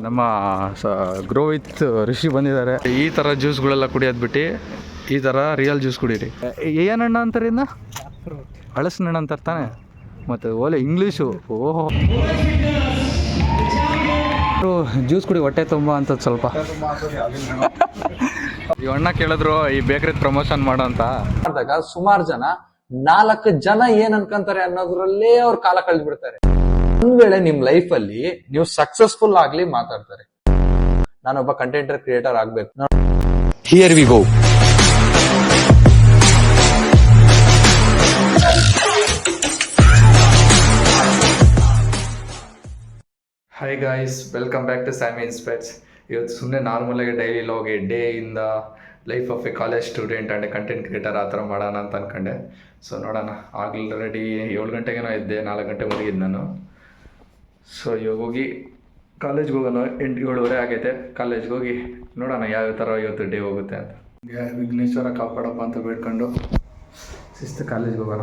ನಮ್ಮ grow with ಋಷಿ ಬಂದಿದ್ದಾರೆ. ಈ ಥರ ಜ್ಯೂಸ್ಗಳೆಲ್ಲ ಕುಡಿಯೋದು ಬಿಟ್ಟು ಈ ಥರ ರಿಯಲ್ ಜ್ಯೂಸ್ ಕುಡೀರಿ. ಏನಣ್ಣ ಅಂತಾರೆ ಇನ್ನು? ಹಳಸಿನಣ್ಣ ಅಂತಾರೆ ತಾನೆ. ಮತ್ತು ಓಲೆ ಇಂಗ್ಲೀಷು. ಓಹೋ, ಜ್ಯೂಸ್ ಕುಡಿ ಹೊಟ್ಟೆ ತುಂಬ ಅಂತ ಸ್ವಲ್ಪ. ಈ ಅಣ್ಣ ಕೇಳಿದ್ರು ಈ ಬೇಕ್ರಿ ಪ್ರಮೋಷನ್ ಮಾಡೋ ಅಂತ. ಸುಮಾರು ಜನ 4 ಜನ ಏನ್ ಅನ್ಕೊಂತಾರೆ ಅನ್ನೋದ್ರಲ್ಲೇ ಅವ್ರ ಕಾಲ ಕಳೆದು ಬಿಡ್ತಾರೆ. ಒಂದ್ ವೇಳೆ ನಿಮ್ ಲೈಫ್ ಅಲ್ಲಿ ನೀವು ಸಕ್ಸಸ್ಫುಲ್ ಆಗ್ಲಿ ಮಾತಾಡ್ತಾರೆ, ನಾನೊಬ್ಬ ಕಂಟೆಂಟ್ ಕ್ರಿಯೇಟರ್ ಆಗ್ಬೇಕು. Here we go. Hi guys, welcome back to Sammy inspects. ಇವತ್ತು ಸುಮ್ಮನೆ ನಾರ್ಮಲಾಗಿ ಡೈಲಿ ಲಾಗಿ day in the life of a college student and a content creator ಆ ಥರ ಮಾಡೋಣ ಅಂತ ಅಂದ್ಕೊಂಡೆ. ಸೊ ನೋಡೋಣ. ಆಲ್ರೆಡಿ 7 ಗಂಟೆಗೇನೋ ಇದ್ದೆ, 4 ಗಂಟೆ ಮುಗಿದ್ದು ನಾನು. ಸೊ ಇವಾಗ ಹೋಗಿ ಕಾಲೇಜ್ಗೆ ಹೋಗೋಣ. 8-7:30 ಆಗೈತೆ. ಕಾಲೇಜ್ಗೆ ಹೋಗಿ ನೋಡೋಣ ಯಾವ ಥರ ಇವತ್ತು ಡೇ ಹೋಗುತ್ತೆ ಅಂತ. ವಿಘ್ನೇಶ್ವರ ಕಾಪಾಡಪ್ಪ ಅಂತ ಬೇಡ್ಕೊಂಡು ಶಿಸ್ತು ಕಾಲೇಜ್ಗೆ ಹೋಗೋಣ.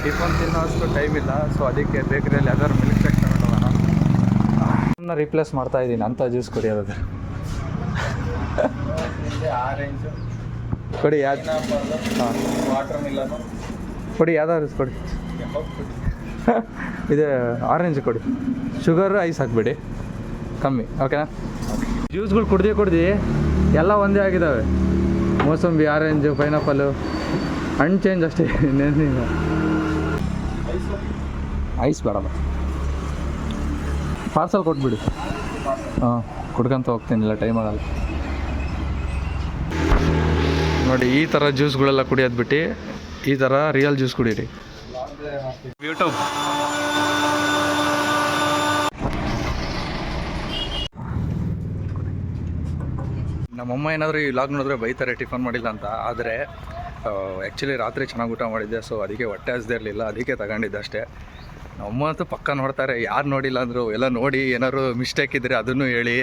ಟಿಫನ್ ತಿನ್ನೋ ಅಷ್ಟು ಟೈಮ್ ಇಲ್ಲ. ಸೊ ಅದಕ್ಕೆ ಬೇಕರಿಯಲ್ಲಿ ಯಾವ್ದಾದ್ರು ಮಿಲ್ಕ್ ಶೇಕ್ ತಗೊಂಡು ಹೋಗೋಣ. ರಿಪ್ಲೇಸ್ ಮಾಡ್ತಾ ಇದ್ದೀನಿ ಅಂಥ ಜ್ಯೂಸ್ ಕುಡಿಯೋದು. ಆರೆಂಜು ಕೊಡಿ, ಯಾವ್ದು? ಹಾಂ, ವಾಟರ್ ಮಿಲನು ಕೊಡಿ, ಯಾವ್ದಾದ್ರು ಕೊಡಿ. ಇದೆ ಆರೆಂಜ್ ಕೊಡಿ, ಶುಗರ್ ಐಸ್ ಹಾಕ್ಬಿಡಿ ಕಮ್ಮಿ, ಓಕೆನಾ? ಜ್ಯೂಸ್ಗಳು ಕುಡ್ದು ಎಲ್ಲ ಒಂದೇ ಆಗಿದ್ದಾವೆ. ಮೋಸಂಬಿ, ಆರೆಂಜು, ಪೈನಾಪಲ್ಲು, ಹಣ್ಣು ಚೇಂಜ್ ಅಷ್ಟೇ. ಇನ್ನೇನಿಲ್ಲ. ಐಸ್ ಬೇಡಮ್ಮ, ಪಾರ್ಸಲ್ ಕೊಟ್ಬಿಡಿ. ಹಾಂ, ಕುಡ್ಕೊಂತ ಹೋಗ್ತೀನಿಲ್ಲ, ಟೈಮ್ ಆಗಲ್ಲ. ನೋಡಿ, ಈ ಥರ ಜ್ಯೂಸ್ಗಳೆಲ್ಲ ಕುಡಿಯೋದು ಬಿಟ್ಟು ಈ ಥರ ರಿಯಲ್ ಜ್ಯೂಸ್ ಕುಡೀರಿ. ಯೂಟ್ಯೂಬ್ ನಮ್ಮಮ್ಮ ಏನಾದರೂ ಈ ಲಾಗ್ ನೋಡಿದ್ರೆ ಬೈತಾರೆ ಟಿಫನ್ ಮಾಡಿಲ್ಲ ಅಂತ. ಆದರೆ ಆ್ಯಕ್ಚುಲಿ ರಾತ್ರಿ ಚೆನ್ನಾಗಿ ಊಟ ಮಾಡಿದ್ದೆ. ಸೊ ಅದಕ್ಕೆ ಹೊಟ್ಟೆ ಹಸ್ದೇ ಇರಲಿಲ್ಲ, ಅದಕ್ಕೆ ತಗೊಂಡಿದ್ದೆ ಅಷ್ಟೇ. ನಮ್ಮಮ್ಮ ಅಂತೂ ಪಕ್ಕ ನೋಡ್ತಾರೆ. ಯಾರು ನೋಡಿಲ್ಲ ಅಂದರು ಎಲ್ಲ ನೋಡಿ, ಏನಾದ್ರು ಮಿಸ್ಟೇಕ್ ಇದ್ದರೆ ಅದನ್ನು ಹೇಳಿ.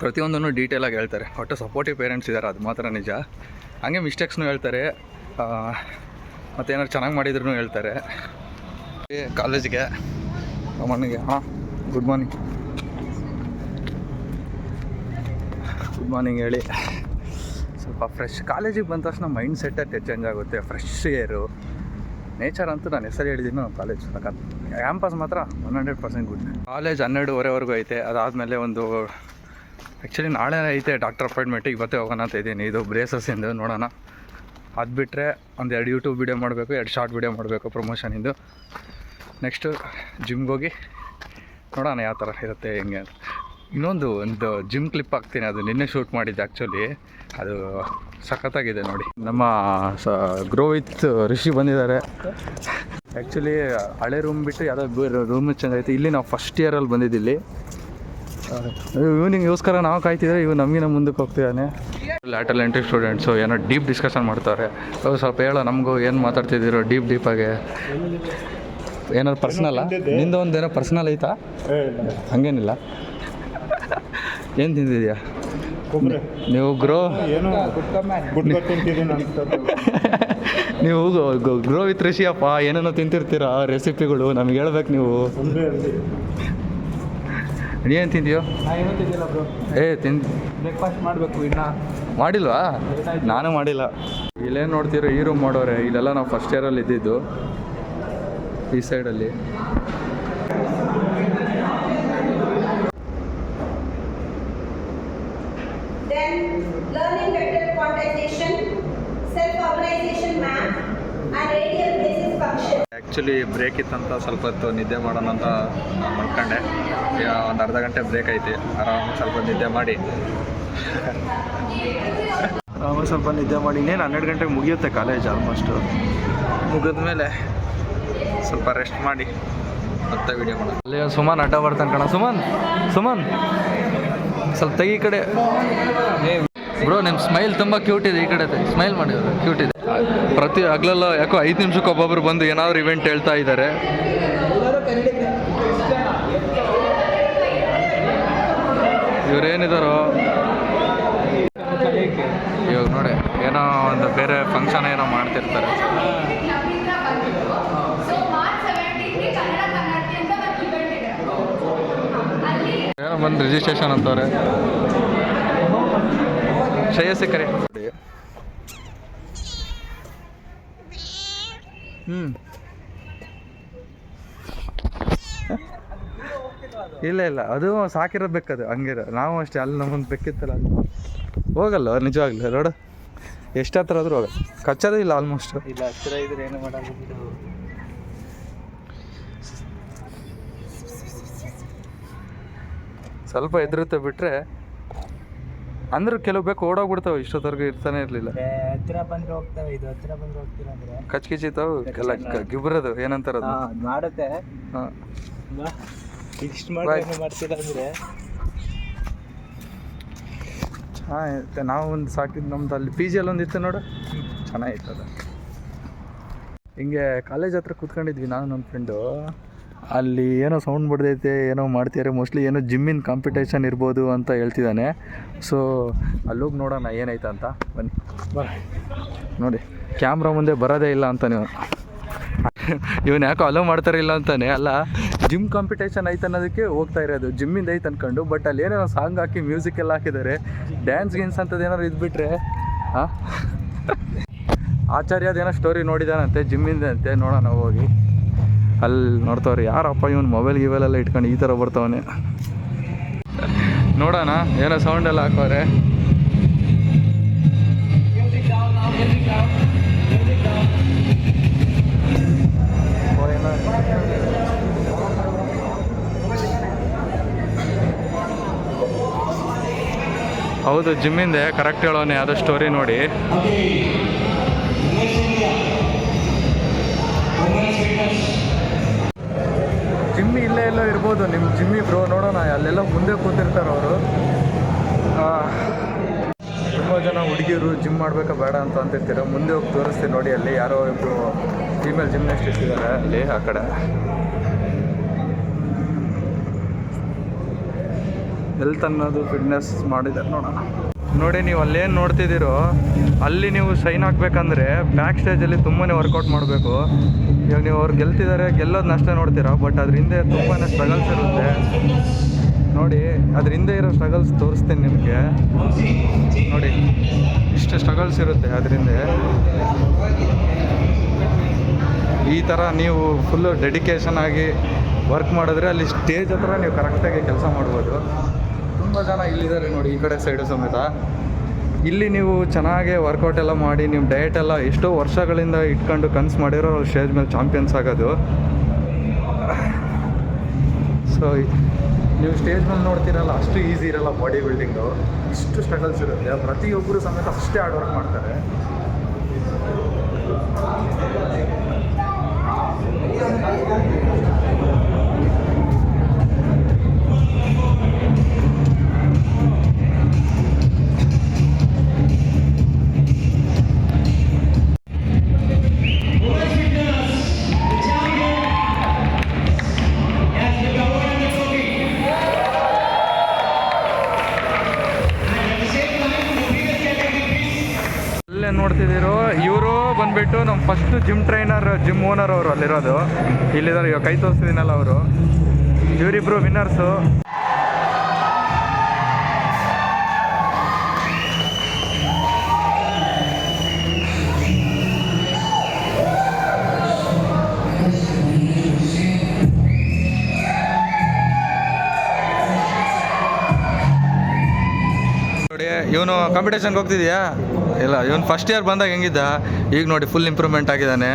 ಪ್ರತಿಯೊಂದನ್ನು ಡೀಟೇಲಾಗಿ ಹೇಳ್ತಾರೆ. ಒಟ್ಟು ಸಪೋರ್ಟಿವ್ ಪೇರೆಂಟ್ಸ್ ಇದ್ದಾರೆ, ಅದು ಮಾತ್ರ ನಿಜ. ಹಾಗೆ ಮಿಸ್ಟೇಕ್ಸ್ನೂ ಹೇಳ್ತಾರೆ, ಮತ್ತು ಏನಾದ್ರು ಚೆನ್ನಾಗಿ ಮಾಡಿದ್ರು ಹೇಳ್ತಾರೆ. ಕಾಲೇಜಿಗೆ ಅಮ್ಮನಿಗೆ ಗುಡ್ ಮಾರ್ನಿಂಗ್ ಹೇಳಿ ಸ್ವಲ್ಪ ಫ್ರೆಶ್. ಕಾಲೇಜಿಗೆ ಬಂದ ತಕ್ಷಣ ಮೈಂಡ್ ಸೆಟ್ಟೇ ಚೇಂಜ್ ಆಗುತ್ತೆ. ಫ್ರೆಶ್ ಏರು, ನೇಚರ್ ಅಂತೂ ನಾನು ಹೆಸರು ಹೇಳಿದ್ದೀನಿ. ನಮ್ಮ ಕಾಲೇಜ್ ಕ್ಯಾಂಪಸ್ ಮಾತ್ರ 100% ಗುಡ್. ಕಾಲೇಜ್ 12:30ವರೆಗೂ ಐತೆ. ಅದಾದಮೇಲೆ ಒಂದು ಆ್ಯಕ್ಚುಲಿ ನಾಳೆ ಐತೆ ಡಾಕ್ಟರ್ ಅಪಾಯಿಂಟ್ಮೆಂಟಿಗೆ, ಇವತ್ತೇ ಹೋಗೋಣ ಅಂತ ಇದ್ದೀನಿ. ಇದು ಬ್ರೇಸಸ್ಸಿಂದು ನೋಡೋಣ. ಅದು ಬಿಟ್ಟರೆ ಒಂದು 2 ಯೂಟ್ಯೂಬ್ ವೀಡಿಯೋ ಮಾಡಬೇಕು, 2 ಶಾರ್ಟ್ ವೀಡಿಯೋ ಮಾಡಬೇಕು ಪ್ರಮೋಷನಿಂದು. ನೆಕ್ಸ್ಟು ಜಿಮ್ಗೆ ಹೋಗಿ ನೋಡೋಣ ಯಾವ ಥರ ಇರುತ್ತೆ ಹೆಂಗೆ ಅಂತ. ಇನ್ನೊಂದು ಜಿಮ್ ಕ್ಲಿಪ್ ಹಾಕ್ತೀನಿ, ಅದು ನಿನ್ನೆ ಶೂಟ್ ಮಾಡಿದ್ದೆ. ಆ್ಯಕ್ಚುಲಿ ಅದು ಸಖತ್ತಾಗಿದೆ ನೋಡಿ. ನಮ್ಮ ಗ್ರೋ ವಿತ್ ಋಷಿ ಬಂದಿದ್ದಾರೆ. ಆ್ಯಕ್ಚುಲಿ ಹಳೆ ರೂಮ್ ಬಿಟ್ಟು ಯಾವುದೋ ರೂಮ್ ಚೇಂಜ್ ಆಯಿತು. ಇಲ್ಲಿ ನಾವು ಫಸ್ಟ್ ಇಯರಲ್ಲಿ ಬಂದಿದ್ದಿಲ್ಲಿ. ಇವನಿಗೋಸ್ಕರ ನಾವು ಕಾಯ್ತಿದ್ರೆ ಇವು ನಮಗಿನ ಮುಂದಕ್ಕೆ ಹೋಗ್ತಿದ್ದಾನೆ. ಲ್ಯಾಟರಲ್ ಎಂಟ್ರಿ ಸ್ಟೂಡೆಂಟ್ಸು ಏನೋ ಡೀಪ್ ಡಿಸ್ಕಷನ್ ಮಾಡ್ತಾರೆ. ಸ್ವಲ್ಪ ಹೇಳೋ, ನಮಗೂ ಏನು ಮಾತಾಡ್ತಿದ್ದೀರೋ ಡೀಪಾಗೆ. ಏನಾದ್ರು ಪರ್ಸ್ನಲ್ಲ? ನಿಂದ ಒಂದು ಏನೋ ಪರ್ಸ್ನಲ್ ಐತಾ? ಹಾಗೇನಿಲ್ಲ. ಏನು ತಿಂದಿದ್ಯಾ ನೀವು? ನೀವು ಗ್ರೋ ವಿತ್ ಋಷಿಯಪ್ಪ, ಏನೇನೋ ತಿಂತಿರ್ತೀರ ರೆಸಿಪಿಗಳು, ನಮ್ಗೆ ಹೇಳ್ಬೇಕು ನೀವು. ನೀವೇನು ತಿಂದೆಯೋ? ಬ್ರೇಕ್ಫಾಸ್ಟ್ ಮಾಡಬೇಕು, ಇನ್ನು ಮಾಡಿಲ್ವಾ? ನಾನು ಮಾಡಿಲ್ಲ. ಇಲ್ಲೇನು ನೋಡ್ತೀರೋ, ಈ ರೂಮ್ ಮಾಡೋರೆ. ಇಲ್ಲೆಲ್ಲ ನಾವು ಫಸ್ಟ್ ಇಯರಲ್ಲಿ ಇದ್ದಿದ್ದು, ಈ ಸೈಡಲ್ಲಿ. ಆ್ಯಕ್ಚುಲಿ ಬ್ರೇಕ್ ಇತ್ತಂತ ಸ್ವಲ್ಪ ಹೊತ್ತು ನಿದ್ದೆ ಮಾಡೋಣ ಅಂತ ನಾನು ಮಲ್ಕೊಂಡೆ. ಒಂದು ಅರ್ಧ ಗಂಟೆ ಬ್ರೇಕ್ ಐತಿ. ಆರಾಮಾಗಿ ಸ್ವಲ್ಪ ನಿದ್ದೆ ಮಾಡಿ ಇನ್ನೇನು 12 ಗಂಟೆಗೆ ಮುಗಿಯುತ್ತೆ ಕಾಲೇಜ್. ಆಲ್ಮೋಸ್ಟು ಮುಗಿದ್ಮೇಲೆ ಸ್ವಲ್ಪ ರೆಸ್ಟ್ ಮಾಡಿ ಮತ್ತೆ ವಿಡಿಯೋ ಮಾಡೋಣ. ಅಲ್ಲಿ ಸುಮನ್ ಅಡ್ಡ ಬರ್ತಾನೆ ಕಣ. ಸುಮನ್ ಸ್ವಲ್ಪ ತೆಗಿ ಈ ಕಡೆ. ಬ್ರೋ, ನಿಮ್ಮ ಸ್ಮೈಲ್ ತುಂಬ ಕ್ಯೂಟ್ ಇದೆ. ಈ ಕಡೆ ಸ್ಮೈಲ್ ಮಾಡಿದ್ರು, ಕ್ಯೂಟ್ ಇದೆ. ಪ್ರತಿ ಹಗಲೆಲ್ಲ ಯಾಕೋ 5 ನಿಮಿಷಕ್ಕೆ ಒಬ್ಬೊಬ್ರು ಬಂದು ಏನಾದ್ರು ಇವೆಂಟ್ ಹೇಳ್ತಾ ಇದ್ದಾರೆ. ಇವರೇನಿದಾರೋ ಫಂಕ್ಷನ್ ಏನೋ ಮಾಡ್ತಿರ್ತಾರೆ. ಏನೋ ಬಂದು ರಿಜಿಸ್ಟ್ರೇಷನ್ ಅಂತವ್ರೆ. ಶ್ರೇಯಸ್ಸಿ ಕರೆ. ಇಲ್ಲ ಇಲ್ಲ, ಅದು ಸಾಕಿರೋದು ಬೆಕ್ಕದು ಹಂಗಿರೋ. ನಾವು ಅಷ್ಟೇ, ಅಲ್ಲಿ ನಮ್ಮೊಂದು ಬೆಕ್ಕಿತ್ತಲ್ಲ ಅದು ಹೋಗಲ್ಲ ನಿಜವಾಗ್ಲೂ. ನೋಡು ಎಷ್ಟು ಹತ್ರ ಆದ್ರೂ ಹೋಗಲ್ಲ, ಕಚ್ಚೋದೇ ಇಲ್ಲ ಆಲ್ಮೋಸ್ಟ್. ಇಲ್ಲ ಹತ್ತಿರ ಇದ್ರೆ ಏನು ಮಾಡಲ್ಲ. ಸ್ವಲ್ಪ ಎದುರುತ್ತೆ ಬಿಟ್ರೆ, ಅಂದ್ರೆ ಕೆಲವು ಬೇಕು ಓಡೋಗ್ಬಿಡ್ತಾವೆ, ಇಷ್ಟೊತ್ತವರೆಗೂ ಇರ್ತಾನೆ ಇರಲಿಲ್ಲ. ಹತ್ತಿರ ಬಂದ್ರೆ ಹೋಗ್ತವೆ, ಇದು ಹತ್ತಿರ ಬಂದ್ರೆ ಹೋಗ್ತೀರ ಅಂದ್ರೆ ಕಚ್ಕಿಚಿತಾವು ಎಲ್ಲ ಗಿಬ್ರದು ಏನಂತಾರದು ಮಾಡುತ್ತೆ. ಹಾಂ, ಇಷ್ಟು ಮಾಡಿ ಮಾಡ್ತೀರ ಅಂದರೆ ಚೆನ್ನಾಗಿರುತ್ತೆ. ನಾವು ಒಂದು ಸಾಕಿದ್ದು ನಮ್ದು ಅಲ್ಲಿ ಪಿ ಜಿಯಲ್ಲಿ ಒಂದಿತ್ತು ನೋಡು, ಚೆನ್ನಾಗಿತ್ತು ಅದು. ಹಿಂಗೆ ಕಾಲೇಜ್ ಹತ್ರ ಕೂತ್ಕೊಂಡಿದ್ವಿ ನಾನು ನನ್ನ ಫ್ರೆಂಡು. ಅಲ್ಲಿ ಏನೋ ಸೌಂಡ್ ಬಿಡ್ದೈತೆ, ಏನೋ ಮಾಡ್ತಿದ್ದಾರೆ, ಮೋಸ್ಟ್ಲಿ ಏನೋ ಜಿಮ್ಮಿನ ಕಾಂಪಿಟೇಷನ್ ಇರ್ಬೋದು ಅಂತ ಹೇಳ್ತಿದ್ದಾನೆ. ಸೊ ಅಲ್ಲೋಗಿ ನೋಡೋಣ ಏನಾಯ್ತು ಅಂತ. ಬನ್ನಿ ನೋಡಿ, ಕ್ಯಾಮ್ರಾ ಮುಂದೆ ಬರೋದೇ ಇಲ್ಲ ಅಂತ ನೀವು. ಇವನು ಯಾಕೋ ಅಲೋ ಮಾಡ್ತಾರೆ ಇಲ್ಲ ಅಂತಾನೆ ಅಲ್ಲ, ಜಿಮ್ ಕಾಂಪಿಟೇಷನ್ ಐತೆ ಅನ್ನೋದಕ್ಕೆ ಹೋಗ್ತಾ ಇರೋದು. ಜಿಮ್ಮಿಂದ ಐತೆ ಅಂದ್ಕೊಂಡು, ಬಟ್ ಅಲ್ಲಿ ಏನೇನೋ ಸಾಂಗ್ ಹಾಕಿ ಮ್ಯೂಸಿಕ್ ಎಲ್ಲ ಹಾಕಿದ್ದಾರೆ. ಡ್ಯಾನ್ಸ್ ಗಿನ್ಸ್ ಅಂತದ್ದು ಏನಾದ್ರು ಇದ್ಬಿಟ್ರೆ ಹಾಂ, ಆಚಾರ್ಯದೇನೋ ಸ್ಟೋರಿ ನೋಡಿದಾನಂತೆ ಜಿಮ್ಮಿಂದ ಅಂತೆ. ನೋಡೋಣ ಹೋಗಿ ಅಲ್ಲಿ ನೋಡ್ತಾವ್ರಿ. ಯಾರಪ್ಪ ಇವನು ಮೊಬೈಲ್ ಗಿಬೈಲೆಲ್ಲ ಇಟ್ಕೊಂಡು ಈ ಥರ ಬರ್ತಾವನೆ. ನೋಡೋಣ, ಏನೋ ಸೌಂಡ್ ಎಲ್ಲ ಹಾಕೋರೆ. ಹೌದು, ಜಿಮ್ಮಿಂದೆ ಕರೆಕ್ಟ್ ಹೇಳೋನೆ ಯಾವುದೋ ಸ್ಟೋರಿ ನೋಡಿ. ಜಿಮ್ಮಿ ಇಲ್ಲೇ ಎಲ್ಲೋ ಇರ್ಬೋದು ನಿಮ್ಮ ಜಿಮ್ಮಿ ಬ್ರೋ. ನೋಡೋಣ, ಅಲ್ಲೆಲ್ಲ ಮುಂದೆ ಕೂತಿರ್ತಾರೆ ಅವರು. ತುಂಬ ಜನ ಹುಡುಗಿಯರು ಜಿಮ್ ಮಾಡಬೇಕಾ ಬೇಡ ಅಂತ ಅಂತಿರ್ತೀರ. ಮುಂದೆ ಹೋಗಿ ತೋರಿಸ್ತೀನಿ ನೋಡಿ, ಅಲ್ಲಿ ಯಾರೋ ಇಬ್ಬರು ಫೀಮೇಲ್ ಜಿಮ್ನಾಸ್ಟಿಕ್ಸ್ ಇದ್ದಾರೆ ಅಲ್ಲಿ ಆ ಕಡೆ. ಹೆಲ್ತ್ ಅನ್ನೋದು ಫಿಟ್ನೆಸ್ ಮಾಡಿದ್ದಾರೆ ನೋಡೋಣ. ನೋಡಿ, ನೀವು ಅಲ್ಲೇನು ನೋಡ್ತಿದ್ದೀರೋ ಅಲ್ಲಿ ನೀವು ಶೈನ್ ಹಾಕ್ಬೇಕಂದ್ರೆ ಬ್ಯಾಕ್ ಸ್ಟೇಜಲ್ಲಿ ತುಂಬಾ ವರ್ಕೌಟ್ ಮಾಡಬೇಕು. ಇವಾಗ ನೀವು ಅವ್ರು ಗೆಲ್ತಿದ್ದಾರೆ, ಗೆಲ್ಲೋದನ್ನ ಅಷ್ಟೇ ನೋಡ್ತೀರಾ, ಬಟ್ ಅದ್ರ ಹಿಂದೆ ತುಂಬಾ ಸ್ಟ್ರಗಲ್ಸ್ ಇರುತ್ತೆ ನೋಡಿ. ಅದ್ರ ಹಿಂದೆ ಇರೋ ಸ್ಟ್ರಗಲ್ಸ್ ತೋರಿಸ್ತೀನಿ ನಿಮಗೆ ನೋಡಿ. ಇಷ್ಟು ಸ್ಟ್ರಗಲ್ಸ್ ಇರುತ್ತೆ ಅದರಿಂದ. ಈ ಥರ ನೀವು ಫುಲ್ಲು ಡೆಡಿಕೇಶನ್ ಆಗಿ ವರ್ಕ್ ಮಾಡಿದ್ರೆ ಅಲ್ಲಿ ಸ್ಟೇಜ್ ಹತ್ರ ನೀವು ಕರೆಕ್ಟಾಗಿ ಕೆಲಸ ಮಾಡ್ಬೋದು. ತುಂಬ ಜನ ಇಲ್ಲಿದ್ದಾರೆ ನೋಡಿ, ಈ ಕಡೆ ಸೈಡು ಸಮೇತ. ಇಲ್ಲಿ ನೀವು ಚೆನ್ನಾಗೇ ವರ್ಕೌಟ್ ಎಲ್ಲ ಮಾಡಿ ನಿಮ್ಮ ಡಯಟ್ ಎಲ್ಲ ಎಷ್ಟೋ ವರ್ಷಗಳಿಂದ ಇಟ್ಕೊಂಡು ಕನ್ಸು ಮಾಡಿರೋ ಸ್ಟೇಜ್ ಮೇಲೆ ಚಾಂಪಿಯನ್ಸ್ ಆಗೋದು. ಸೊ ನೀವು ಸ್ಟೇಜ್ ಮೇಲೆ ನೋಡ್ತೀರಲ್ಲ, ಅಷ್ಟು ಈಸಿ ಇರಲ್ಲ ಬಾಡಿ ಬಿಲ್ಡಿಂಗು. ಇಷ್ಟು ಸ್ಟ್ರಗಲ್ಸ್ ಇರುತ್ತೆ. ಪ್ರತಿಯೊಬ್ಬರು ಸಮೇತ ಅಷ್ಟೇ ಹಾರ್ಡ್ ವರ್ಕ್ ಮಾಡ್ತಾರೆ. ನೋಡ್ತಿದ್ದೀರೋ ಇವರು ಬಂದುಬಿಟ್ಟು ನಮ್ಮ first gym trainer, gym owner ಅವರು ಅಲ್ಲಿರೋದು. ಇಲ್ಲಿದ್ದಾರೆ, ಇವಾಗ ಕೈ ತೋರಿಸ್ತಿದ್ದೀನಲ್ಲ ಅವರು. ಇವರಿಬ್ಬರು ವಿನ್ನರ್ಸು. ನೋಡಿ, ಇವನು ಕಾಂಪಿಟೇಷನ್ಗೆ ಹೋಗ್ತಿದ್ಯಾ? ಇಲ್ಲ, ಇವನು ಫಸ್ಟ್ ಇಯರ್ ಬಂದಾಗ ಹೆಂಗಿದ್ದ, ಈಗ ನೋಡಿ ಫುಲ್ ಇಂಪ್ರೂವ್ಮೆಂಟ್ ಆಗಿದ್ದಾನೆ.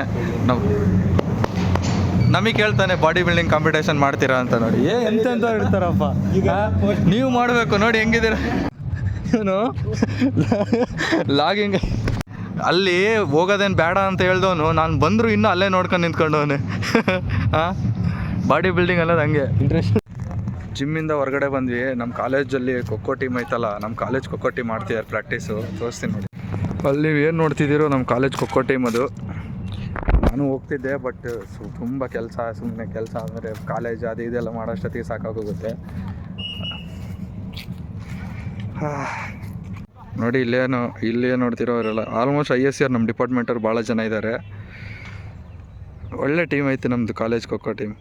ನಮಗೆ ಕೇಳ್ತಾನೆ ಬಾಡಿ ಬಿಲ್ಡಿಂಗ್ ಕಾಂಪಿಟೇಷನ್ ಮಾಡ್ತೀರಾ ಅಂತ. ನೋಡಿ ಎಂತೆಂತ ಇರ್ತಾರಪ್ಪ, ನೀವು ಮಾಡಬೇಕು ನೋಡಿ ಹೆಂಗಿದ್ದೀರ. ಇವನು ಲಾಗಿಂಗ್ ಅಲ್ಲಿ ಹೋಗೋದೇನು ಬೇಡ ಅಂತ ಹೇಳ್ದವನು, ನಾನು ಬಂದರೂ ಇನ್ನೂ ಅಲ್ಲೇ ನೋಡ್ಕೊಂಡು ನಿಂತ್ಕೊಂಡವನೆ. ಹಾಂ, ಬಾಡಿ ಬಿಲ್ಡಿಂಗ್ ಅನ್ನೋದು ಹಂಗೆ ಇಂಟ್ರೆಸ್ಟ್. ಜಿಮ್ಮಿಂದ ಹೊರಗಡೆ ಬಂದ್ವಿ. ನಮ್ಮ ಕಾಲೇಜಲ್ಲಿ ಖೋಖೋ ಟೀಮ್ ಐತಲ್ಲ, ನಮ್ಮ ಕಾಲೇಜ್ ಖೋಖೋ ಟೀಮ್ ಮಾಡ್ತಿದ್ದಾರೆ ಪ್ರಾಕ್ಟೀಸು. ತೋರಿಸ್ತೀನಿ ನೋಡಿ. ಅಲ್ಲಿ ನೀವು ಏನು ನೋಡ್ತಿದ್ದೀರೋ ನಮ್ಮ ಕಾಲೇಜ್ ಖೋಖೋ ಟೀಮ್ ಅದು. ನಾನು ಹೋಗ್ತಿದ್ದೆ, ಬಟ್ ತುಂಬ ಕೆಲಸ, ಸುಮ್ಮನೆ ಕೆಲಸ ಅಂದರೆ ಕಾಲೇಜ್ ಅದು ಇದೆಲ್ಲ ಮಾಡೋಷ್ಟೊತ್ತಿಗೆ ಸಾಕಾಗೋಗುತ್ತೆ. ನೋಡಿ ಇಲ್ಲೇ ನೋಡ್ತಿರೋರೆಲ್ಲ ಆಲ್ಮೋಸ್ಟ್ ISR ನಮ್ಮ ಡಿಪಾರ್ಟ್ಮೆಂಟವ್ರು ಭಾಳ ಜನ ಇದ್ದಾರೆ. ಒಳ್ಳೆ ಟೀಮ್ ಐತೆ ನಮ್ಮದು ಕಾಲೇಜ್ ಖೋಖೋ ಟೀಮ್.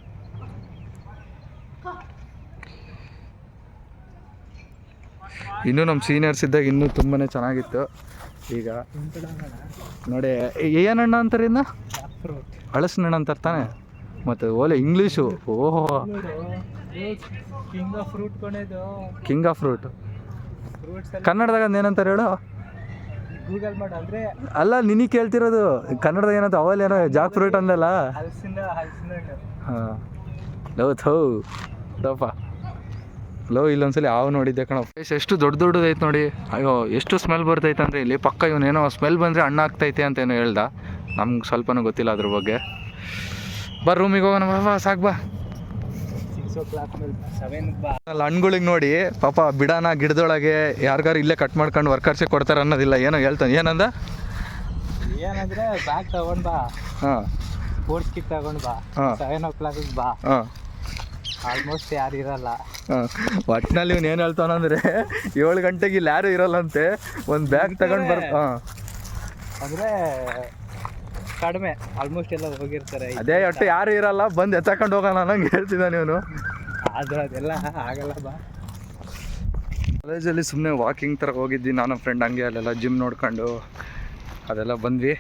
ಇನ್ನೂ ನಮ್ಮ ಸೀನಿಯರ್ಸ್ ಇದ್ದಾಗ ಇನ್ನೂ ತುಂಬಾ ಚೆನ್ನಾಗಿತ್ತು. ಈಗ ನೋಡಿ ಏನಣ್ಣ ಅಂತಾರೆ ಇನ್ನು ಹಳಸಿನ ಹಣ್ಣು ಅಂತಾರೆ ತಾನೆ. ಮತ್ತು ಓಲೆ ಇಂಗ್ಲೀಷು. ಓಹೋ ಕಿಂಗ್ ಆಫ್ ಫ್ರೂಟ್ ಕನ್ನಡದಾಗ ಏನಂತಾರೆ ಹೇಳು. ಗೂಗಲ್ ಮಾಡು ಅಂದರೆ ಅಲ್ಲ ನಿನಗೆ ಕೇಳ್ತಿರೋದು ಕನ್ನಡದಾಗ ಏನಂತ ಅವಲ್ ಏನೋ ಜಾಕ್ ಫ್ರೂಟ್ ಅಂದಲ್ಲ. ಹಾಂ ಲೋಪ ಇಲ್ಲೊಂದ್ಸಲಿ ಹಾವು ನೋಡಿದ್ದೆ ಕಣ. ಫೇಸ್ ಎಷ್ಟು ದೊಡ್ಡದೈತೆ ನೋಡಿ. ಅಯ್ಯೋ ಎಷ್ಟು ಸ್ಮೆಲ್ ಬರ್ತೈತೆ ಅಂದರೆ ಇಲ್ಲಿ ಪಕ್ಕ ಇವನೇನೋ ಸ್ಮೆಲ್ ಬಂದರೆ ಹಣ್ಣು ಆಗ್ತೈತೆ ಅಂತ ಏನೋ ಹೇಳ್ದ. ನಮ್ಗೆ ಸ್ವಲ್ಪನೂ ಗೊತ್ತಿಲ್ಲ ಅದ್ರ ಬಗ್ಗೆ. ರೂಮಿಗೆ ಹೋಗೋಣ ಬಾ ಸಾಕು ಬಾ. 6 o'clock ಮೇಲೆ 7 ಬಾ. ಅಲ್ಲಿ ಹಣ್ಣುಗಳಿಗೆ ನೋಡಿ ಪಾಪ ಬಿಡಾನ ಗಿಡದೊಳಗೆ ಯಾರಿಗಾರು ಇಲ್ಲೇ ಕಟ್ ಮಾಡ್ಕೊಂಡು ವರ್ಕರ್ಸಿಗೆ ಕೊಡ್ತಾರೆ ಅನ್ನೋದಿಲ್ಲ. ಏನೋ ಹೇಳ್ತಾನೆ ಏನಂದ ಏನಂದ್ರೆ ಬ್ಯಾಗ್ ತಗೊಂಡ್ ಬಾ. ಹಾಂ ಸ್ಪೋರ್ಟ್ಸ್ ಕಿಟ್ ತಗೊಂಡ್ ಬಾ. 7 o'clock ಬಾ. ಹಾಂ ಆಲ್ಮೋಸ್ಟ್ ಯಾರು ಇರಲ್ಲ. ಒಟ್ಟಿನಲ್ಲಿ ಇವ್ನು ಏನು ಹೇಳ್ತಾನಂದ್ರೆ 7 ಗಂಟೆಗೆ ಇಲ್ಲಿ ಯಾರು ಇರಲ್ಲಂತೆ. ಒಂದು ಬ್ಯಾಗ್ ತಗೊಂಡು ಹಾಂ ಅಂದರೆ ಕಡಿಮೆ ಆಲ್ಮೋಸ್ಟ್ ಎಲ್ಲ ಹೋಗಿರ್ತಾರೆ. ಅದೇ ಒಟ್ಟು ಯಾರು ಇರಲ್ಲ ಬಂದು ಎತ್ತಕೊಂಡು ಹೋಗೋಣ ನಂಗೆ ಹೇಳ್ತಿದ್ದಾನೆ ಇವನು. ಆದ್ರೆ ಅದೆಲ್ಲ ಆಗಲ್ಲ ಬಾ. ಕಾಲೇಜಲ್ಲಿ ಸುಮ್ಮನೆ ವಾಕಿಂಗ್ ಥರ ಹೋಗಿದ್ವಿ ನಾನು ಫ್ರೆಂಡ್. ಹಂಗೆ ಅಲ್ಲೆಲ್ಲ ಜಿಮ್ ನೋಡ್ಕೊಂಡು ಅದೆಲ್ಲ ಬಂದ್ವಿ.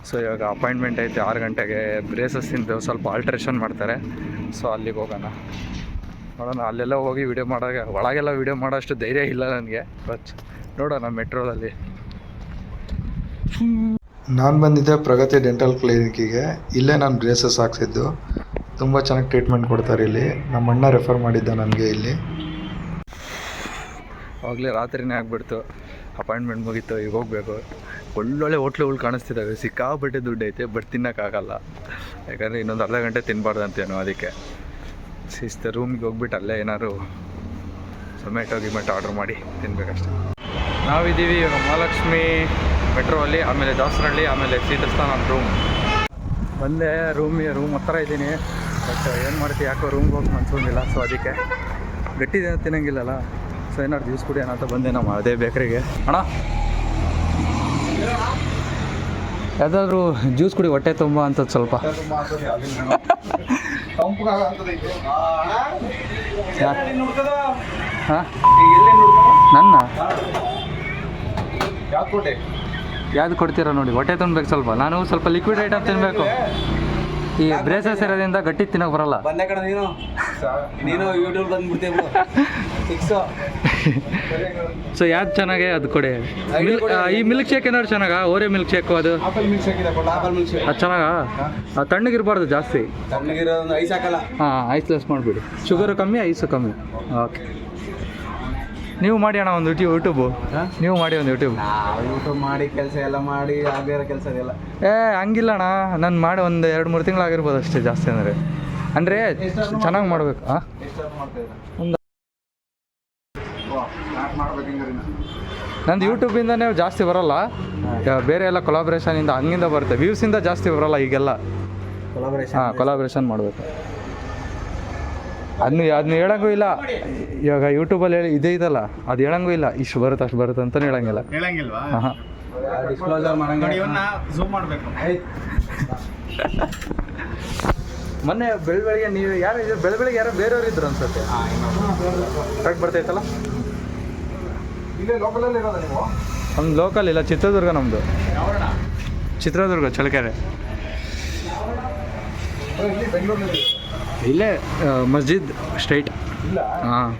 ಸೊ ಇವಾಗ ಅಪಾಯಿಂಟ್ಮೆಂಟ್ ಐತೆ 6 ಗಂಟೆಗೆ. ಬ್ರೇಸಸ್ಸಿಂದು ಸ್ವಲ್ಪ ಆಲ್ಟ್ರೇಷನ್ ಮಾಡ್ತಾರೆ. ಸೊ ಅಲ್ಲಿಗೆ ಹೋಗೋಣ ನೋಡೋಣ. ಅಲ್ಲೆಲ್ಲ ಹೋಗಿ ವಿಡಿಯೋ ಒಳಗೆಲ್ಲ ವಿಡಿಯೋ ಮಾಡೋಷ್ಟು ಧೈರ್ಯ ಇಲ್ಲ ನನಗೆ. ಬಟ್ ನೋಡೋಣ ಮೆಟ್ರೋದಲ್ಲಿ. ನಾನು ಬಂದಿದ್ದೆ ಪ್ರಗತಿ ಡೆಂಟಲ್ ಕ್ಲಿನಿಕ್ಕಿಗೆ. ಇಲ್ಲೇ ನಾನು ಬ್ರೇಸಸ್ ಹಾಕ್ಸಿದ್ದು. ತುಂಬ ಚೆನ್ನಾಗಿ ಟ್ರೀಟ್ಮೆಂಟ್ ಕೊಡ್ತಾರೆ ಇಲ್ಲಿ. ನಮ್ಮ ಅಣ್ಣ ರೆಫರ್ ಮಾಡಿದ್ದ ನನಗೆ ಇಲ್ಲಿ. ಆವಾಗಲೇ ರಾತ್ರಿನೇ ಆಗಿಬಿಡ್ತು. ಅಪಾಯಿಂಟ್ಮೆಂಟ್ ಮುಗೀತು. ಈಗ ಹೋಗಬೇಕು. ಒಳ್ಳೊಳ್ಳೆ ಹೋಟ್ಲುಗಳು ಕಾಣಿಸ್ತಿದ್ದಾವೆ. ಸಿಕ್ಕಾಪಟ್ಟೆ ದುಡ್ಡು ಐತೆ. ಬಟ್ ತಿನ್ನೋಕ್ಕಾಗಲ್ಲ. ಯಾಕಂದರೆ ಇನ್ನೊಂದು ಅರ್ಧ ಗಂಟೆ ತಿನ್ನಬಾರ್ದಂತೇನೋ. ಅದಕ್ಕೆ ಶಿಸ್ತು ರೂಮಿಗೆ ಹೋಗ್ಬಿಟ್ಟು ಅಲ್ಲೇ ಏನಾದ್ರು ಝೊಮ್ಯಾಟೊ ಆರ್ಡ್ರ್ ಮಾಡಿ ತಿನ್ಬೇಕಷ್ಟೆ. ನಾವಿದ್ದೀವಿ ಇವಾಗ ಮಹಾಲಕ್ಷ್ಮಿ ಮೆಟ್ರೋ ಅಲ್ಲಿ, ಆಮೇಲೆ ದಾಸರಹಳ್ಳಿ, ಆಮೇಲೆ ಸೀತಸ್ಥಾನ ರೂಮ್ ಬಂದೆ. ರೂಮ್ ಹತ್ರ ಇದ್ದೀನಿ. ಬಟ್ ಏನು ಮಾಡ್ತೀವಿ, ಯಾಕೋ ರೂಮ್ಗೆ ಹೋಗಿ ಮನ್ಸೋಂಗಿಲ್ಲ. ಸೊ ಅದಕ್ಕೆ ಗಟ್ಟಿದೆ ತಿನ್ನಂಗಿಲ್ಲಲ್ಲ. ಸೊ ಏನಾದ್ರು ಜ್ಯೂಸ್ ಕುಡಿಯೋಣ ಅಂತ ಬಂದೆ ನಮ್ಮ ಅದೇ ಬೇಕ್ರಿಗೆ. ಅಣ್ಣ ಯಾವುದಾದ್ರೂ ಜ್ಯೂಸ್ ಕುಡಿ, ಹೊಟ್ಟೆ ತುಂಬ ಅಂತದ್ದು ಸ್ವಲ್ಪ. ಹಾಂ ನನ್ನ ಯಾವ್ದು ಕೊಡ್ತೀರಾ ನೋಡಿ, ಹೊಟ್ಟೆ ತುಂಬಬೇಕು ಸ್ವಲ್ಪ. ನಾನು ಸ್ವಲ್ಪ ಲಿಕ್ವಿಡ್ ಐಟಮ್ ತಿನ್ನಬೇಕು. ಈ ಬ್ರೇಸಸ್ ಇರೋದ್ರಿಂದ ಗಟ್ಟಿ ತಿನ್ನೋಕೆ ಬರಲ್ಲ. ಬಂದೆ ಕಣ ನೀನು ಯೂಟ್ಯೂಬ್ ಬಂದ್ಬಿಡ್ತೇವೆ. ಸೊ ಯಾವ್ದು ಚೆನ್ನಾಗೆ ಅದು ಕೊಡಿ. ಈ ಮಿಲ್ಕ್ ಶೇಕ್ ಏನಾದ್ರು ಚೆನ್ನಾಗಾ? ಓರೆ ಮಿಲ್ಕ್ ಶೇಕು ಅದು ಅದು ಚೆನ್ನಾಗಾ? ಅದು ತಣ್ಣಗಿರಬಾರ್ದು ಜಾಸ್ತಿ. ಐಸ್ ಹಾಕಲ್ಲ. ಹಾಂ ಐಸ್ಲೆಸ್ ಮಾಡಿಬಿಡಿ. ಶುಗರು ಕಮ್ಮಿ, ಐಸು ಕಮ್ಮಿ. ಓಕೆ ನೀವು ಮಾಡಿ ಅಣ್ಣ ಒಂದು ಯೂಟ್ಯೂಬು. ನೀವು ಮಾಡಿ ಒಂದು ಯೂಟ್ಯೂಬ್ ಮಾಡಿ ಕೆಲಸ ಎಲ್ಲ ಮಾಡಿ ಬೇರೆ ಕೆಲಸ ಅದೆಲ್ಲ. ಹಂಗಿಲ್ಲ ಅಣ್ಣ, ನಾನು ಮಾಡಿ ಒಂದು 2-3 ತಿಂಗಳಾಗಿರ್ಬೋದು ಅಷ್ಟೇ. ಜಾಸ್ತಿ ಅಂದರೆ ಚೆನ್ನಾಗಿ ಮಾಡಬೇಕು. ಹಾಂ ನಂದು ಯೂಟ್ಯೂಬಿಂದನೇ ಜಾಸ್ತಿ ಬರೋಲ್ಲ. ಬೇರೆ ಎಲ್ಲ ಕೊಲಾಬ್ರೇಷನಿಂದ ಹಂಗಿಂದ ಬರುತ್ತೆ. ವ್ಯೂಸಿಂದ ಜಾಸ್ತಿ ಬರೋಲ್ಲ ಈಗೆಲ್ಲ. ಕೊಲಾಬ್ರೇಷನ್ ಮಾಡಬೇಕು. ಅದನ್ನ ಹೇಳಂಗೂ ಇಲ್ಲ. ಇವಾಗ ಯೂಟ್ಯೂಬಲ್ಲಿ ಹೇಳಿ ಇದೇ ಇದಲ್ಲ, ಅದು ಹೇಳಂಗೂ ಇಲ್ಲ. ಇಷ್ಟು ಬರುತ್ತೆ ಅಷ್ಟು ಬರುತ್ತೆ ಅಂತಲೂ ಹೇಳಂಗಿಲ್ಲ. ಹಾಂ ಮೊನ್ನೆ ಬೆಳಗ್ಗೆ ನೀವು ಯಾರು ಇದ್ರು? ಬೆಳಗ್ಗೆ ಯಾರೋ ಬೇರೆಯವ್ರು ಇದ್ರು ಅನ್ಸುತ್ತೆ. ಕರೆಕ್ಟ್ ಬರ್ತೈತಲ್ಲ. ನಮ್ದು ಲೋಕಲ್ ಇಲ್ಲ, ಚಿತ್ರದುರ್ಗ ನಮ್ಮದು. ಚಿತ್ರದುರ್ಗ ಚಳ್ಳಕೆರೆ. ಇಲ್ಲೇ ಮಸ್ಜಿದ್ ಸ್ಟ್ರೈಟ್. ಹಾಂ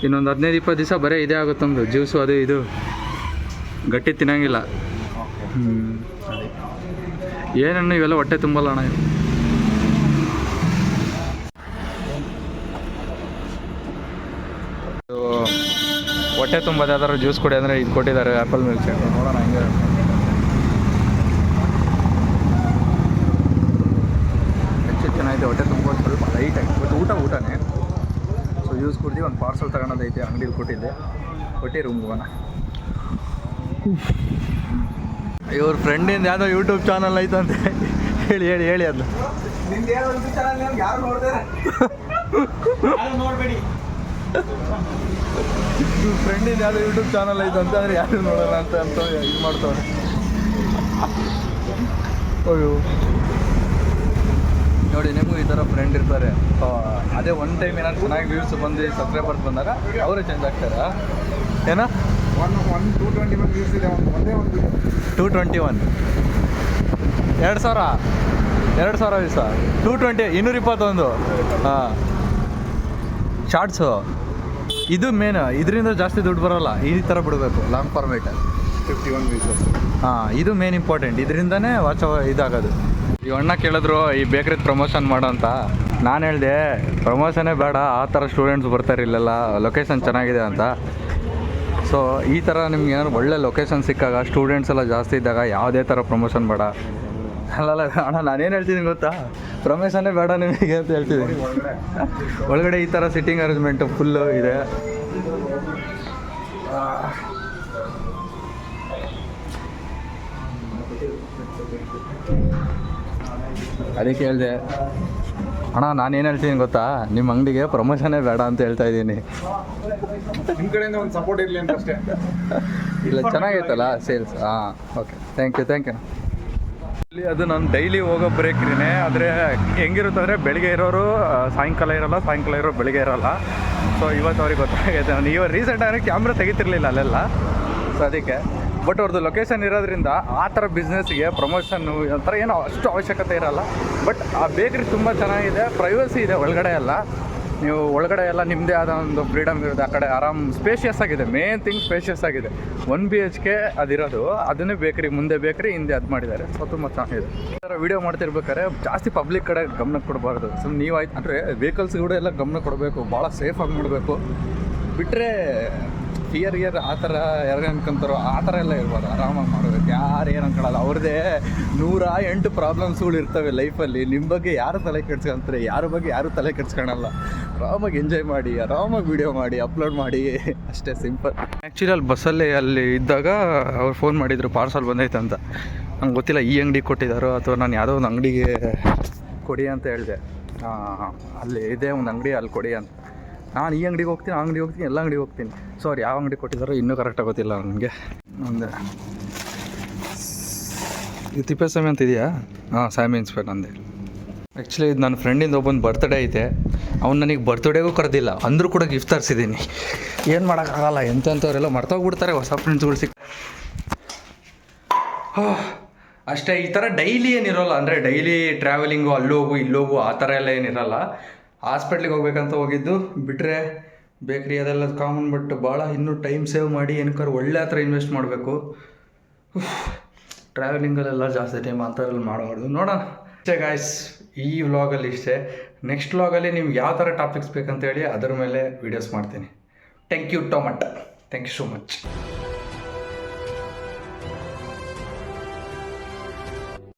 ಇನ್ನೊಂದು 15-20 ದಿವಸ ಬರೀ ಇದೇ ಆಗುತ್ತೆ ನಮ್ಮದು. ಜ್ಯೂಸು ಅದು ಇದು ಗಟ್ಟಿ ತಿನ್ನಂಗಿಲ್ಲ. ಏನನ್ನು ಇವೆಲ್ಲ ಹೊಟ್ಟೆ ತುಂಬಲ್ಲ ಅಣ್ಣ. ಹೊಟ್ಟೆ ತುಂಬೋದು ಯಾವ್ದಾದ್ರು ಜ್ಯೂಸ್ ಕೊಡಿ ಅಂದರೆ ಇದು ಕೊಟ್ಟಿದ್ದಾರೆ, ಆ್ಯಪಲ್ ಮಿಲ್ಕ್ ಶೇಕ್. ನೋಡೋಣ ಹಂಗೆ. ಹೆಚ್ಚು ಚೆನ್ನಾಗಿದೆ. ಹೊಟ್ಟೆ ತುಂಬೋದು ಸ್ವಲ್ಪ ಲೈಟ್ ಆಗಿ. ಬಟ್ ಊಟನೇ. ಸೊ ಜ್ಯೂಸ್ ಕುಡ್ದು ಒಂದು ಪಾರ್ಸಲ್ ತಗೊಳೋದೈತೆ, ಅಂಗಡಿಲಿ ಕೊಟ್ಟಿದ್ದೆ. ಕೊಟ್ಟು ರೂಮ್ಗೆ ಹೋಗೋಣ. ಇವ್ರ ಫ್ರೆಂಡಿಂದ ಯಾವುದೋ ಯೂಟ್ಯೂಬ್ ಚಾನಲ್ ಐತಂತೆ. ಹೇಳಿ ಅದು. ಯಾರು ನೋಡ್ಬೇಡಿ. ಫ್ರೆಂಡಿಂದ ಯಾವುದೋ ಯೂಟ್ಯೂಬ್ ಚಾನಲ್ ಐತೆ ಅಂತ ಅಂದರೆ ಯಾರು ನೋಡೋಣ ಅಂತ ಇದು ಮಾಡ್ತಾವ್ರೆ. ಅಯ್ಯೋ ನೋಡಿ, ನಿಮಗೂ ಈ ಥರ ಫ್ರೆಂಡ್ ಇರ್ತಾರೆ. ಅದೇ ಒನ್ ಟೈಮ್ ಏನಾದ್ರು ಚೆನ್ನಾಗಿ ವ್ಯೂಸ್ ಬಂದು ಸಬ್ಸ್ಕ್ರೈಬರ್ಸ್ ಬಂದಾಗ ಅವರೇ ಚೇಂಜ್ ಆಗ್ತಾರಾ ಏನೋ? 221 ವ್ಯೂಸ್ ಇದೆ ಒಂದೇ ಒಂದು 221 2,000 ವ್ಯೂಸ 221 ಹಾಂ ಶಾರ್ಟ್ಸು. ಇದು ಮೇನ್, ಇದರಿಂದ ಜಾಸ್ತಿ ದುಡ್ಡು ಬರೋಲ್ಲ. ಈ ಥರ ಬಿಡಬೇಕು ಲಾಂಗ್ ಫಾರ್ಮೇಟ್. 51 ವ್ಯೂಸಸ್. ಹಾಂ, ಇದು ಮೇನ್ ಇಂಪಾರ್ಟೆಂಟ್. ಇದರಿಂದನೇ ವಾಚ್ ಇದಾಗೋದು. ಈ ಅಣ್ಣ ಕೇಳಿದ್ರು ಈ ಬೇಕ್ರಿದ ಪ್ರಮೋಷನ್ ಮಾಡೋ ಅಂತ. ನಾನು ಹೇಳಿದೆ ಪ್ರಮೋಷನೇ ಬೇಡ, ಆ ಥರ ಸ್ಟೂಡೆಂಟ್ಸ್ ಬರ್ತಾರೆ ಇಲ್ಲೆಲ್ಲ, ಲೊಕೇಶನ್ ಚೆನ್ನಾಗಿದೆ ಅಂತ. ಸೊ ಈ ಥರ ನಿಮ್ಗೆ ಏನಾದ್ರು ಒಳ್ಳೆ ಲೊಕೇಶನ್ ಸಿಕ್ಕಾಗ, ಸ್ಟೂಡೆಂಟ್ಸ್ ಎಲ್ಲ ಜಾಸ್ತಿ ಇದ್ದಾಗ ಯಾವುದೇ ಥರ ಪ್ರಮೋಷನ್ ಬೇಡ. ಅಲ್ಲಲ್ಲ ಅಣ್ಣ, ನಾನೇನು ಹೇಳ್ತಿದ್ದೀನಿ ಗೊತ್ತಾ, ಪ್ರಮೋಷನ್ನೇ ಬೇಡ ನಿಮಗೆ ಅಂತ ಹೇಳ್ತಿದ್ದೀನಿ. ಒಳಗಡೆ ಈ ಥರ ಸಿಟ್ಟಿಂಗ್ ಅರೇಂಜ್ಮೆಂಟು ಫುಲ್ಲು ಇದೆ. ಅದಕ್ಕೆ ಹೇಳಿದೆ ಅಣ್ಣ, ನಾನೇನು ಹೇಳ್ತೀನಿ ಗೊತ್ತಾ, ನಿಮ್ಮ ಅಂಗಡಿಗೆ ಪ್ರಮೋಷನ್ನೇ ಬೇಡ ಅಂತ ಹೇಳ್ತಾ ಇದ್ದೀನಿ. ನಿಮ್ಮ ಕಡೆಯಿಂದ ಒಂದು ಸಪೋರ್ಟ್ ಇರಲಿ ಅಂತ ಅಷ್ಟೇ. ಇಲ್ಲ, ಚೆನ್ನಾಗೈತಲ್ಲ ಸೇಲ್ಸ್. ಹಾಂ, ಓಕೆ, ಥ್ಯಾಂಕ್ ಯು. ಇಲ್ಲಿ ಅದು ನಾನು ಡೈಲಿ ಹೋಗೋ ಬ್ರೇಕ್ರಿನೇ. ಆದರೆ ಹೆಂಗಿರುತ್ತೆ ಅಂದರೆ, ಬೆಳಿಗ್ಗೆ ಇರೋರು ಸಾಯಂಕಾಲ ಇರೋಲ್ಲ, ಸಾಯಂಕಾಲ ಇರೋರು ಬೆಳಿಗ್ಗೆ ಇರೋಲ್ಲ. ಸೊ ಇವತ್ತು ಅವ್ರಿಗೆ ಗೊತ್ತಾಗೈತೆ. ನಾನು ಇವಾಗ ರೀಸೆಂಟಾಗಿ ಕ್ಯಾಮ್ರಾ ತೆಗಿತಿರ್ಲಿಲ್ಲ ಅಲ್ಲೆಲ್ಲ. ಸೊ ಅದಕ್ಕೆ ಬಟ್ ಅವ್ರದ್ದು ಲೊಕೇಶನ್ ಇರೋದ್ರಿಂದ ಆ ಥರ ಬಿಸ್ನೆಸ್ಗೆ ಪ್ರಮೋಷನ್ನು ಒಂಥರ ಏನೋ ಅಷ್ಟು ಅವಶ್ಯಕತೆ ಇರೋಲ್ಲ. ಬಟ್ ಆ ಬೇಕ್ರಿ ತುಂಬ ಚೆನ್ನಾಗಿದೆ, ಪ್ರೈವಸಿ ಇದೆ ಒಳಗಡೆ ಎಲ್ಲ. ನೀವು ಒಳಗಡೆ ಎಲ್ಲ ನಿಮ್ಮದೇ ಆದ ಒಂದು ಫ್ರೀಡಮ್ ಇರೋದು. ಆ ಕಡೆ ಆರಾಮ್ ಸ್ಪೇಷಿಯಸ್ ಆಗಿದೆ. ಮೇನ್ ಥಿಂಗ್ ಸ್ಪೇಷಿಯಸ್ ಆಗಿದೆ. 1 BHK ಅದಿರೋದು. ಅದನ್ನೇ ಬೇಕ್ರಿ, ಮುಂದೆ ಬೇಕ್ರಿ, ಹಿಂದೆ ಅದು ಮಾಡಿದ್ದಾರೆ. ಸೊ ತುಂಬ ಚೆನ್ನಾಗಿದೆ. ಈ ಥರ ವೀಡಿಯೋ ಮಾಡ್ತಿರ್ಬೇಕಾದ್ರೆ ಜಾಸ್ತಿ ಪಬ್ಲಿಕ್ ಕಡೆ ಗಮನ ಕೊಡಬಾರ್ದು. ಸೊ ನೀವು ಆಯ್ತು ಅಂದರೆ ವೆಹಿಕಲ್ಸ್ ಕೂಡ ಎಲ್ಲ ಗಮನ ಕೊಡಬೇಕು, ಭಾಳ ಸೇಫಾಗಿ ಮಾಡಬೇಕು. ಬಿಟ್ಟರೆ ಫಿಯರ್ ಆ ಥರ ಯಾರು ಅನ್ಕೊಂತಾರೋ ಆ ಥರ ಎಲ್ಲ ಇರ್ಬೋದು. ಆರಾಮಾಗಿ ಮಾಡಬೇಕು, ಯಾರು ಏನು ಅನ್ಕೊಳ್ಳಲ್ಲ. ಅವ್ರದ್ದೇ 108 ಪ್ರಾಬ್ಲಮ್ಸ್ಗಳು ಇರ್ತವೆ ಲೈಫಲ್ಲಿ. ನಿಮ್ಮ ಬಗ್ಗೆ ಯಾರು ತಲೆ ಕೆಡ್ಸ್ಕೊಂತಾರೆ, ಯಾರ ಬಗ್ಗೆ ಯಾರು ತಲೆ ಕೆಡ್ಸ್ಕೊಳಲ್ಲ. ಆರಾಮಾಗಿ ಎಂಜಾಯ್ ಮಾಡಿ, ಆರಾಮಾಗಿ ವೀಡಿಯೋ ಮಾಡಿ, ಅಪ್ಲೋಡ್ ಮಾಡಿ, ಅಷ್ಟೇ ಸಿಂಪಲ್. ಆ್ಯಕ್ಚುಲಿ ಅಲ್ಲಿ ಬಸ್ಸಲ್ಲಿ ಅಲ್ಲಿ ಇದ್ದಾಗ ಅವ್ರು ಫೋನ್ ಮಾಡಿದರು ಪಾರ್ಸಲ್ ಬಂದೈತೆ ಅಂತ. ನಂಗೆ ಗೊತ್ತಿಲ್ಲ ಈ ಅಂಗಡಿಗೆ ಕೊಟ್ಟಿದ್ದಾರೋ ಅಥವಾ ನಾನು ಯಾವುದೋ ಒಂದು ಅಂಗಡಿಗೆ ಕೊಡಿ ಅಂತ ಹೇಳಿದೆ. ಅಲ್ಲಿ ಇದೆ ಒಂದು ಅಂಗಡಿ, ಅಲ್ಲಿ ಕೊಡಿ ಅಂತ. ನಾನು ಈ ಅಂಗಡಿಗೆ ಹೋಗ್ತೀನಿ, ಆ ಅಂಗಡಿಗೆ ಹೋಗ್ತೀನಿ, ಎಲ್ಲ ಅಂಗಡಿಗೆ ಹೋಗ್ತೀನಿ. ಸೊ ಅವ್ರು ಯಾವ ಅಂಗಡಿ ಕೊಟ್ಟಿದ್ದಾರೋ ಇನ್ನೂ ಕರೆಕ್ಟಾಗಿ ಗೊತ್ತಿಲ್ಲ ನನಗೆ. ಒಂದು ಇದು ತಿಪ್ಪೇಸ್ವಾಮಿ ಅಂತ ಇದೆಯಾ? ಹಾಂ, ಸ್ವಾಮಿ ಇನ್ಸ್ಪೆಕ್ಟ್ ನಂದೆ. ಆ್ಯಕ್ಚುಲಿ ಇದು ನನ್ನ ಫ್ರೆಂಡಿಂದ ಒಬ್ಬನ ಬರ್ತ್ಡೇ ಐತೆ. ಅವ್ನು ನನಗೆ ಬರ್ತ್ಡೇಗೂ ಕರೆದಿಲ್ಲ, ಅಂದರೂ ಕೂಡ ಗಿಫ್ಟ್ ತರಿಸಿದ್ದೀನಿ. ಏನು ಮಾಡೋಕ್ಕಾಗಲ್ಲ, ಎಂಥವ್ರೆಲ್ಲ ಮರ್ತೋಗ್ಬಿಡ್ತಾರೆ ಹೊಸ ಫ್ರೆಂಡ್ಸ್ಗಳು ಸಿಕ್ಕ. ಅಷ್ಟೇ. ಈ ಥರ ಡೈಲಿ ಏನಿರೋಲ್ಲ, ಅಂದರೆ ಡೈಲಿ ಟ್ರಾವೆಲಿಂಗು ಅಲ್ಲೋಗು ಇಲ್ಲೋಗು ಆ ಥರ ಎಲ್ಲ ಏನಿರಲ್ಲ. ಹಾಸ್ಪಿಟ್ಲಿಗೆ ಹೋಗ್ಬೇಕಂತ ಹೋಗಿದ್ದು ಬಿಟ್ಟರೆ ಬೇಕ್ರಿ ಅದೆಲ್ಲ ಕಾಮನ್. ಬಟ್ ಭಾಳ ಇನ್ನೂ ಟೈಮ್ ಸೇವ್ ಮಾಡಿ ಏನಕ್ಕಾರು ಒಳ್ಳೆ ಹತ್ರ ಇನ್ವೆಸ್ಟ್ ಮಾಡಬೇಕು. ಟ್ರಾವೆಲಿಂಗಲ್ಲೆಲ್ಲ ಜಾಸ್ತಿ ಟೈಮ್ ಅಂಥದ್ರಲ್ಲಿ ಮಾಡಬಾರ್ದು. ನೋಡೋಣ ಅಷ್ಟೇ ಗಾಯ್ಸ್, ಈ ವ್ಲಾಗಲ್ಲಿ ಇಷ್ಟೇ. ನೆಕ್ಸ್ಟ್ ವ್ಲಾಗಲ್ಲಿ ನಿಮ್ಗೆ ಯಾವ ಥರ ಟಾಪಿಕ್ಸ್ ಬೇಕಂತ ಹೇಳಿ ಅದರ ಮೇಲೆ ವೀಡಿಯೋಸ್ ಮಾಡ್ತೀನಿ. ಥ್ಯಾಂಕ್ ಯು ಟೊಮಟ್, ಥ್ಯಾಂಕ್ ಯು ಸೋ ಮಚ್.